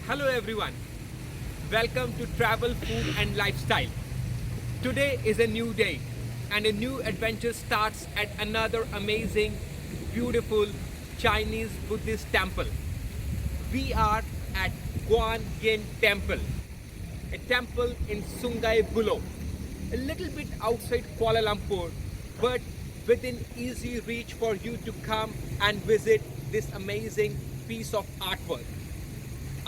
Hello everyone. Welcome to Travel, Food and Lifestyle. Today is a new day and a new adventure starts at another amazing, beautiful Chinese Buddhist temple. We are at Guan Yin Temple, a temple in Sungai Buloh, a little bit outside Kuala Lumpur, but within easy reach for you to come and visit this amazing piece of artwork.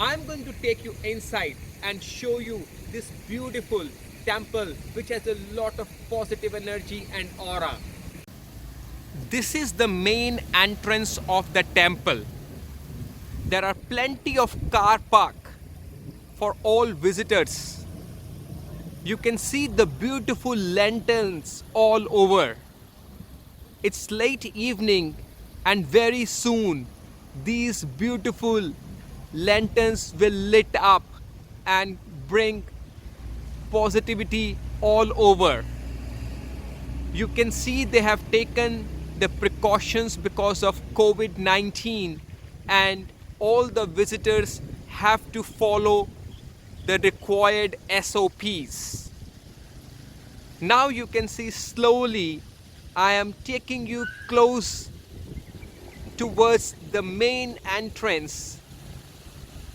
I'm going to take you inside and show you this beautiful temple which has a lot of positive energy and aura. This is the main entrance of the temple. There are plenty of car park for all visitors. You can see the beautiful lanterns all over. It's late evening and very soon these beautiful lanterns will lit up and bring positivity all over. You can see they have taken the precautions because of COVID-19 and all the visitors have to follow the required SOPs. Now you can see slowly I am taking you close towards the main entrance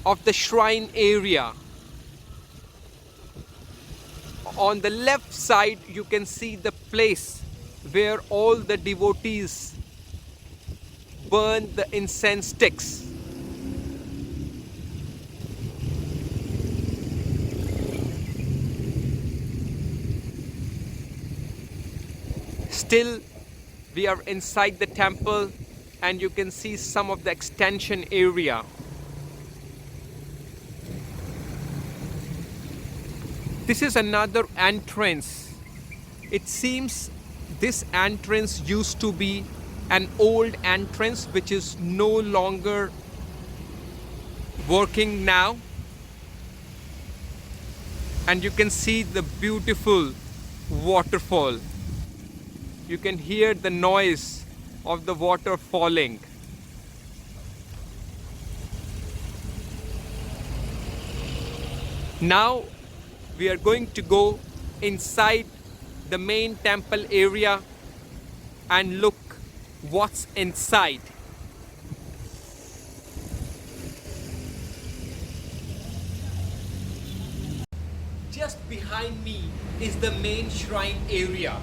of the shrine area. On the left side you can see the place where all the devotees burn the incense sticks. Still, we are inside the temple and you can see some of the extension area. This is another entrance. It seems this entrance used to be an old entrance which is no longer working now. And you can see the beautiful waterfall. You can hear the noise of the water falling. Now we are going to go inside the main temple area and look what's inside. Just behind me is the main shrine area.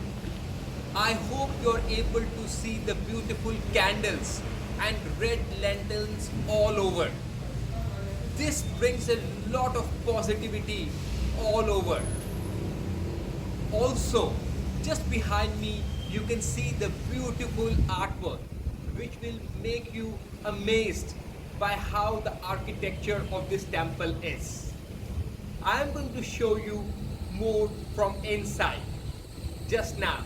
I hope you're able to see the beautiful candles and red lanterns all over. This brings a lot of positivity all over. Also, just behind me you can see the beautiful artwork which will make you amazed by how the architecture of this temple is. I am going to show you more from inside just now.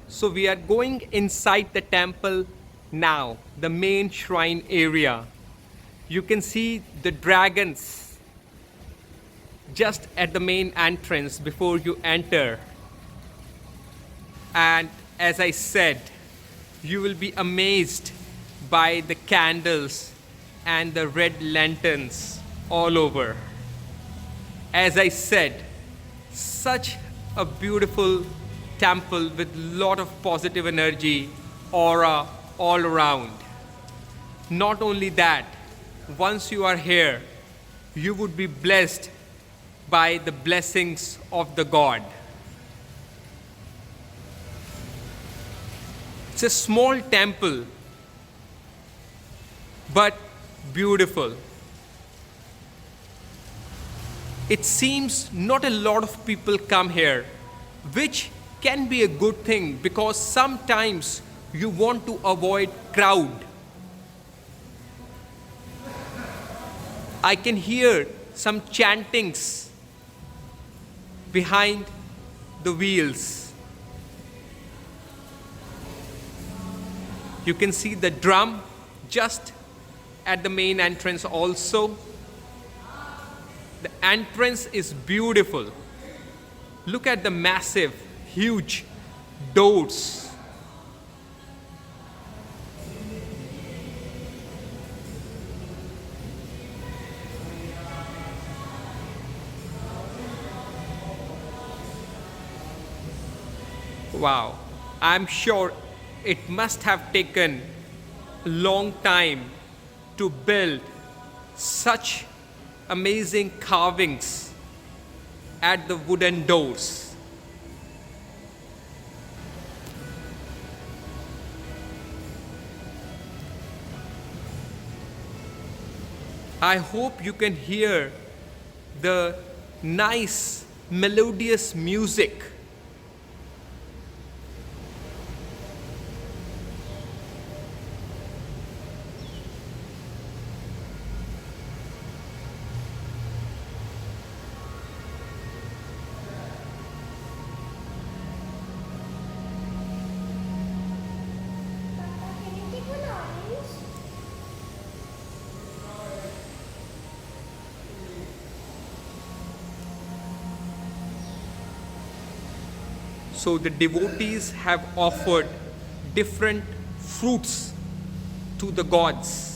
So we are going inside the temple now, the main shrine area. You can see the dragons just at the main entrance before you enter. And as I said, you will be amazed by the candles and the red lanterns all over. As I said, such a beautiful temple with lot of positive energy, aura all around. Not only that, once you are here, you would be blessed by the blessings of the God. It's a small temple, but beautiful. It seems not a lot of people come here, which can be a good thing because sometimes you want to avoid crowd. I can hear some chantings behind the wheels. You can see the drum just at the main entrance also. The entrance is beautiful. Look at the massive, huge doors. Wow, I'm sure it must have taken a long time to build such amazing carvings at the wooden doors. I hope you can hear the nice melodious music. Can you take one orange? So the devotees have offered different fruits to the gods.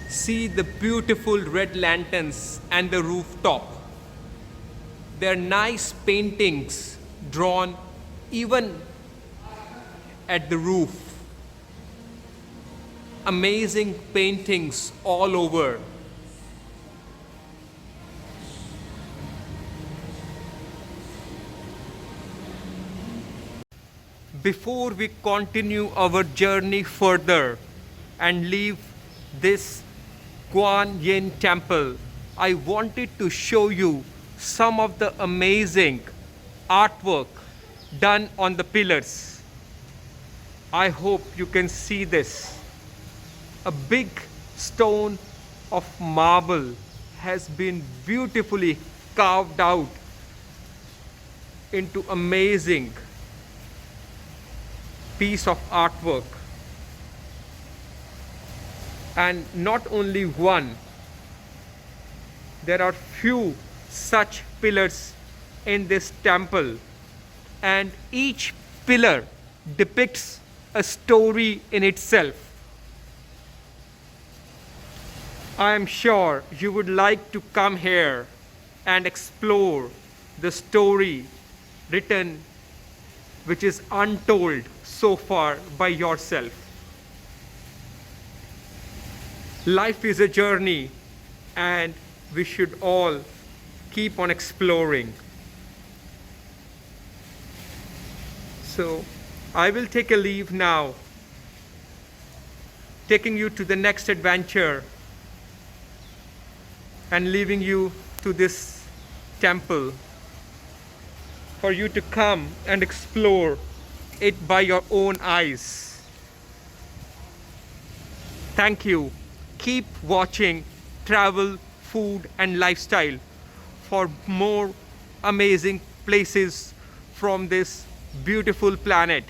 See the beautiful red lanterns and the rooftop. They're nice paintings drawn even at the roof. Amazing paintings all over. Before we continue our journey further and leave this Guan Yin temple, I wanted to show you some of the amazing artwork done on the pillars. I hope you can see this. A big stone of marble has been beautifully carved out into amazing piece of artwork. And not only one, there are few such pillars in this temple, and each pillar depicts a story in itself. I am sure you would like to come here and explore the story written, which is untold so far by yourself. Life is a journey, and we should all keep on exploring. So I will take a leave now, taking you to the next adventure and leaving you to this temple for you to come and explore it by your own eyes. Thank you. Keep watching Travel, Food and Lifestyle for more amazing places from this beautiful planet.